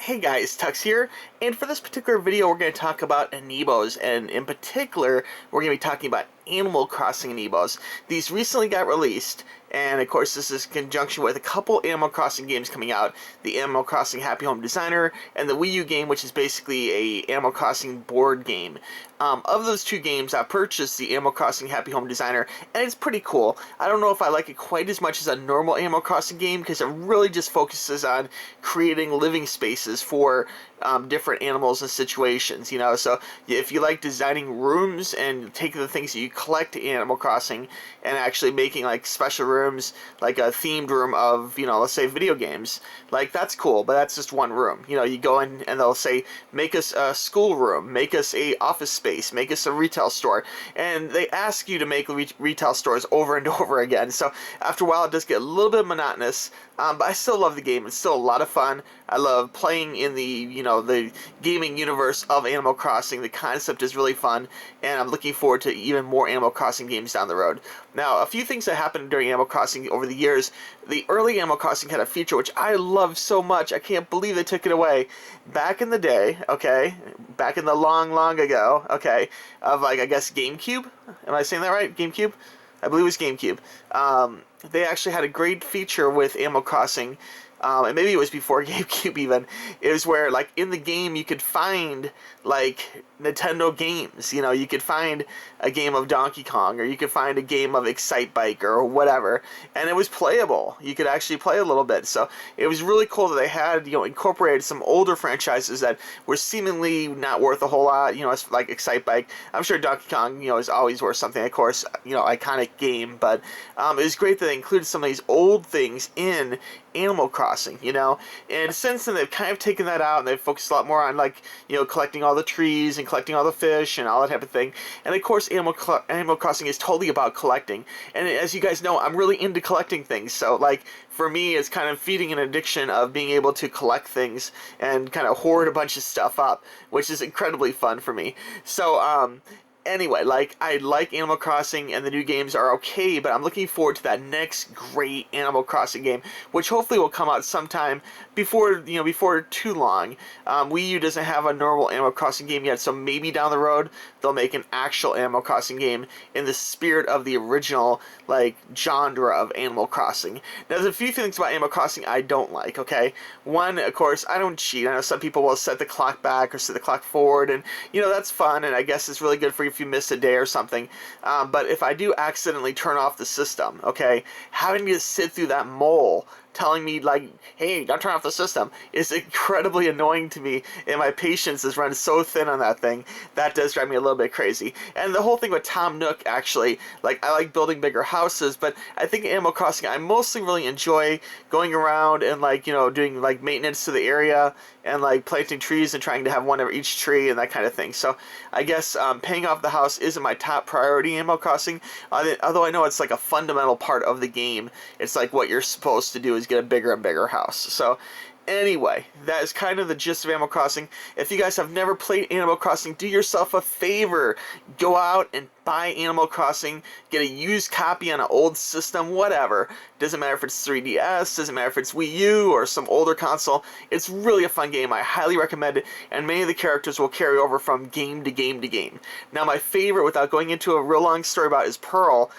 Hey guys, Tuxx here, and for this particular video we're going to talk about Amiibos, and in particular we're going to be talking about Animal Crossing Amiibos. These recently got released, and of course this is in conjunction with a couple Animal Crossing games coming out, the Animal Crossing Happy Home Designer and the Wii U game, which is basically a Animal Crossing board game. Of those two games, I purchased the Animal Crossing Happy Home Designer, and it's pretty cool. I don't know if I like it quite as much as a normal Animal Crossing game, because it really just focuses on creating living spaces for different animals and situations, you know. So if you like designing rooms and taking the things that you collect in Animal Crossing and actually making like special rooms, like a themed room of, you know, let's say video games, like that's cool, but that's just one room. You know, you go in and they'll say, make us a school room, make us a office space, make us a retail store, and they ask you to make retail stores over and over again. So after a while it does get a little bit monotonous, but I still love the game. It's still a lot of fun. I love playing in the, you know, the gaming universe of Animal Crossing. The concept is really fun, and I'm looking forward to even more Animal Crossing games down the road. Now, a few things that happened during Animal Crossing over the years. The early Animal Crossing had a feature which I love so much. I can't believe they took it away. Back in the day, okay, back in the long, long ago, okay, of like, I guess, GameCube? Am I saying that right? GameCube? I believe it was GameCube. They actually had a great feature with Animal Crossing, and maybe it was before GameCube even. It was where, like, in the game you could find, like, Nintendo games. You know, you could find a game of Donkey Kong, or you could find a game of Excite Bike, or whatever, and it was playable. You could actually play a little bit. So it was really cool that they had, you know, incorporated some older franchises that were seemingly not worth a whole lot. You know, it's like Excite Bike. I'm sure Donkey Kong, you know, is always worth something. Of course, you know, iconic game, but it was great that they included some of these old things in Animal Crossing, you know. And since then they've kind of taken that out and they've focused a lot more on, like, you know, collecting all the trees and collecting all the fish and all that type of thing. And of course Animal Crossing is totally about collecting, and as you guys know, I'm really into collecting things. So like, for me, it's kind of feeding an addiction of being able to collect things and kind of hoard a bunch of stuff up, which is incredibly fun for me. So anyway, like, I like Animal Crossing, and the new games are okay, but I'm looking forward to that next great Animal Crossing game, which hopefully will come out sometime before, you know, before too long. Wii U doesn't have a normal Animal Crossing game yet, so maybe down the road they'll make an actual Animal Crossing game in the spirit of the original, like, genre of Animal Crossing. Now, there's a few things about Animal Crossing I don't like, okay? One, of course, I don't cheat. I know some people will set the clock back or set the clock forward, and, you know, that's fun, and I guess it's really good for you if you miss a day or something. But if I do accidentally turn off the system, okay, having to sit through that mole telling me, like, hey, don't turn off the system, is incredibly annoying to me, and my patience is run so thin on that thing. That does drive me a little bit crazy. And the whole thing with Tom Nook, actually, like, I like building bigger houses, but I think in Animal Crossing I mostly really enjoy going around and, like, you know, doing, like, maintenance to the area and, like, planting trees and trying to have one of each tree and that kind of thing. So I guess paying off the house isn't my top priority in Animal Crossing, although I know it's like a fundamental part of the game. It's like what you're supposed to do is get a bigger and bigger house. So anyway, that is kind of the gist of Animal Crossing. If you guys have never played Animal Crossing, do yourself a favor. Go out and buy Animal Crossing. Get a used copy on an old system, whatever. Doesn't matter if it's 3DS, doesn't matter if it's Wii U or some older console. It's really a fun game. I highly recommend it, and many of the characters will carry over from game to game to game. Now, my favorite, without going into a real long story about it, is Pearl.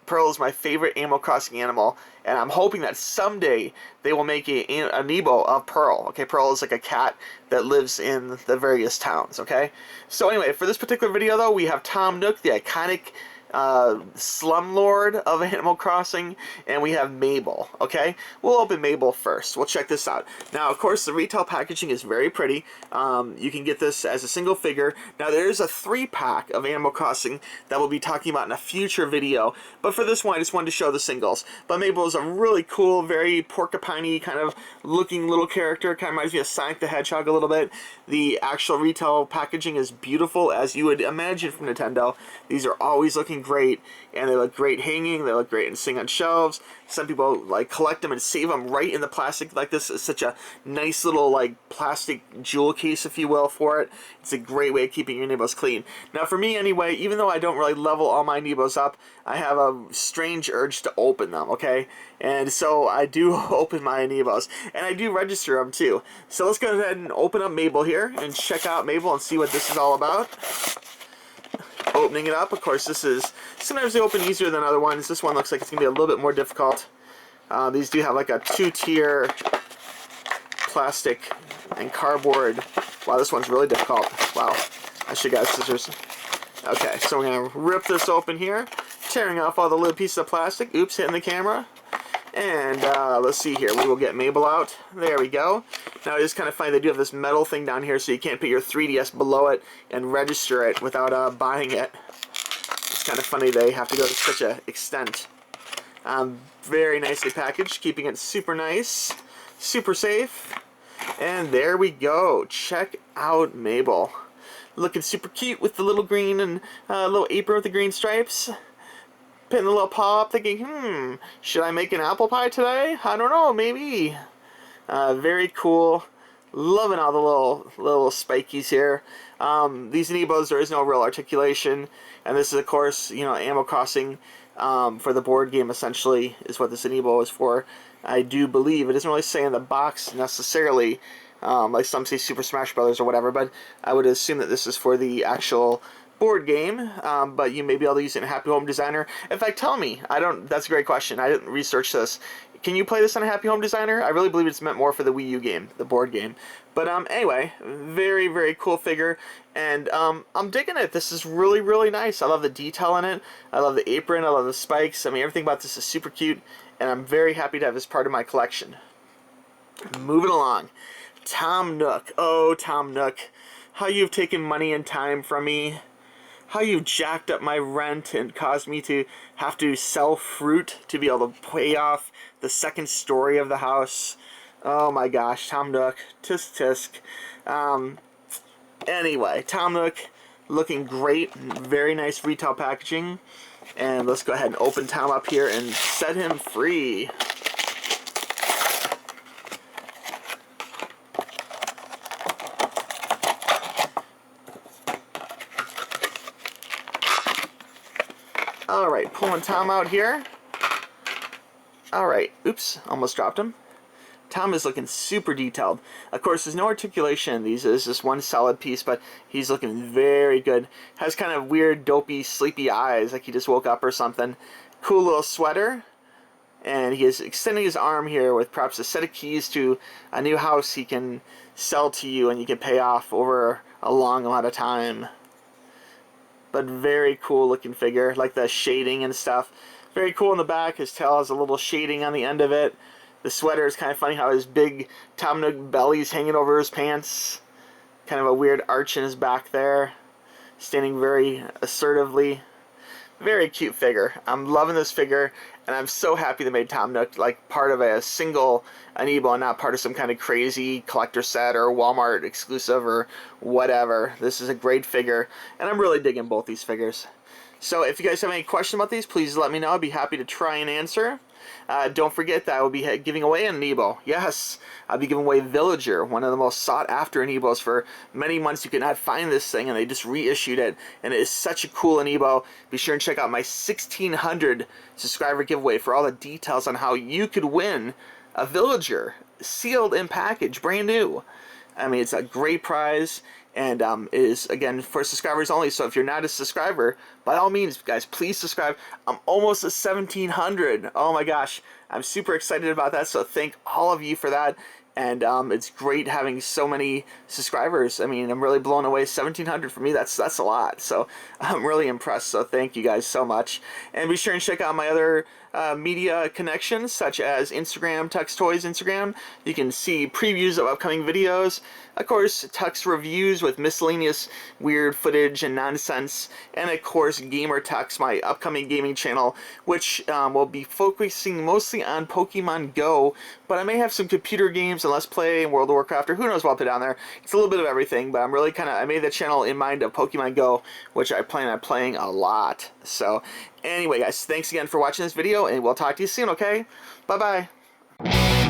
Pearl is my favorite Animal Crossing animal, and I'm hoping that someday they will make an amiibo of Pearl. Okay, Pearl is like a cat that lives in the various towns, okay? So anyway, for this particular video, though, we have Tom Nook, the iconic slumlord of Animal Crossing, and we have Mabel, okay? We'll open Mabel first. We'll check this out. Now, of course, the retail packaging is very pretty. You can get this as a single figure. Now, there's a 3-pack of Animal Crossing that we'll be talking about in a future video, but for this one, I just wanted to show the singles. But Mabel is a really cool, very porcupine-y kind of looking little character. Kind of reminds me of Sonic the Hedgehog a little bit. The actual retail packaging is beautiful, as you would imagine from Nintendo. These are always looking looking great, and they look great hanging. They look great and sitting on shelves. Some people like collect them and save them right in the plastic like this. It's such a nice little like plastic jewel case, if you will, for it. It's a great way of keeping your Amiibos clean. Now for me anyway, even though I don't really level all my Amiibos up, I have a strange urge to open them, okay? And so I do open my Amiibos, and I do register them too. So let's go ahead and open up Mabel here and check out Mabel and see what this is all about. Opening it up, of course, this is, sometimes they open easier than other ones. This one looks like it's going to be a little bit more difficult. These do have like a 2-tier plastic and cardboard. Wow, this one's really difficult. Wow, I should have got scissors. Okay, so we're going to rip this open here, tearing off all the little pieces of plastic. Oops, hitting the camera. And let's see here, we will get Mabel out. There we go. Now it is kind of funny, they do have this metal thing down here so you can't put your 3DS below it and register it without buying it. It's kind of funny they have to go to such an extent. Very nicely packaged, keeping it super nice, super safe. And there we go. Check out Mabel. Looking super cute with the little green and little apron with the green stripes. Putting the little paw up thinking, should I make an apple pie today? I don't know, maybe. Very cool. Loving all the little spikies here. These Amiibos, there is no real articulation. And this is, of course, you know, Animal Crossing for the board game, essentially, is what this Amiibo is for. I do believe. It doesn't really say in the box, necessarily, like some say Super Smash Brothers or whatever, but I would assume that this is for the actual board game, but you may be able to use it in Happy Home Designer. In fact, tell me. That's a great question. I didn't research this. Can you play this on a Happy Home Designer? I really believe it's meant more for the Wii U game, the board game. But anyway, very, very cool figure, and I'm digging it. This is really, really nice. I love the detail in it. I love the apron. I love the spikes. I mean, everything about this is super cute, and I'm very happy to have this part of my collection. Moving along. Tom Nook. Oh, Tom Nook. How you've taken money and time from me. How you've jacked up my rent and caused me to have to sell fruit to be able to pay off the second story of the house. Oh my gosh, Tom Nook. Tisk tisk. Anyway, Tom Nook looking great. Very nice retail packaging. And let's go ahead and open Tom up here and set him free. Alright, pulling Tom out here. Alright, oops, almost dropped him. Tom is looking super detailed. Of course, there's no articulation in these. It's just one solid piece, but he's looking very good. Has kind of weird, dopey, sleepy eyes, like he just woke up or something. Cool little sweater. And he is extending his arm here with perhaps a set of keys to a new house he can sell to you and you can pay off over a long amount of time. But very cool looking figure, like the shading and stuff. Very cool in the back. His tail has a little shading on the end of it. The sweater is kind of funny how his big Tom Nook belly's hanging over his pants. Kind of a weird arch in his back there. Standing very assertively. Very cute figure. I'm loving this figure, and I'm so happy they made Tom Nook like part of a single Amiibo and not part of some kind of crazy collector set or Walmart exclusive or whatever. This is a great figure, and I'm really digging both these figures. So if you guys have any questions about these, please let me know. I'd be happy to try and answer. Don't forget that I will be giving away an Amiibo. Yes, I'll be giving away Villager, one of the most sought-after Amiibos. For many months you could not find this thing, and they just reissued it, and it is such a cool Amiibo. Be sure and check out my 1,600 subscriber giveaway for all the details on how you could win a Villager, sealed in package, brand new. I mean, it's a great prize, and it is, again, for subscribers only. So if you're not a subscriber, by all means, guys, please subscribe. I'm almost at 1,700. Oh my gosh, I'm super excited about that. So thank all of you for that. And it's great having so many subscribers. I mean, I'm really blown away. 1,700 for me, that's a lot. So I'm really impressed. So thank you guys so much. And be sure and check out my other media connections, such as Instagram, Tuxx Toys Instagram. You can see previews of upcoming videos. Of course, Tuxx reviews with miscellaneous weird footage and nonsense. And of course, Gamer Tuxx, my upcoming gaming channel, which will be focusing mostly on Pokemon Go. But I may have some computer games and Let's Play and World of Warcraft, or who knows what I'll put down there. It's a little bit of everything, but I'm really I made the channel in mind of Pokemon Go, which I plan on playing a lot. So, anyway, guys, thanks again for watching this video, and we'll talk to you soon, okay? Bye-bye.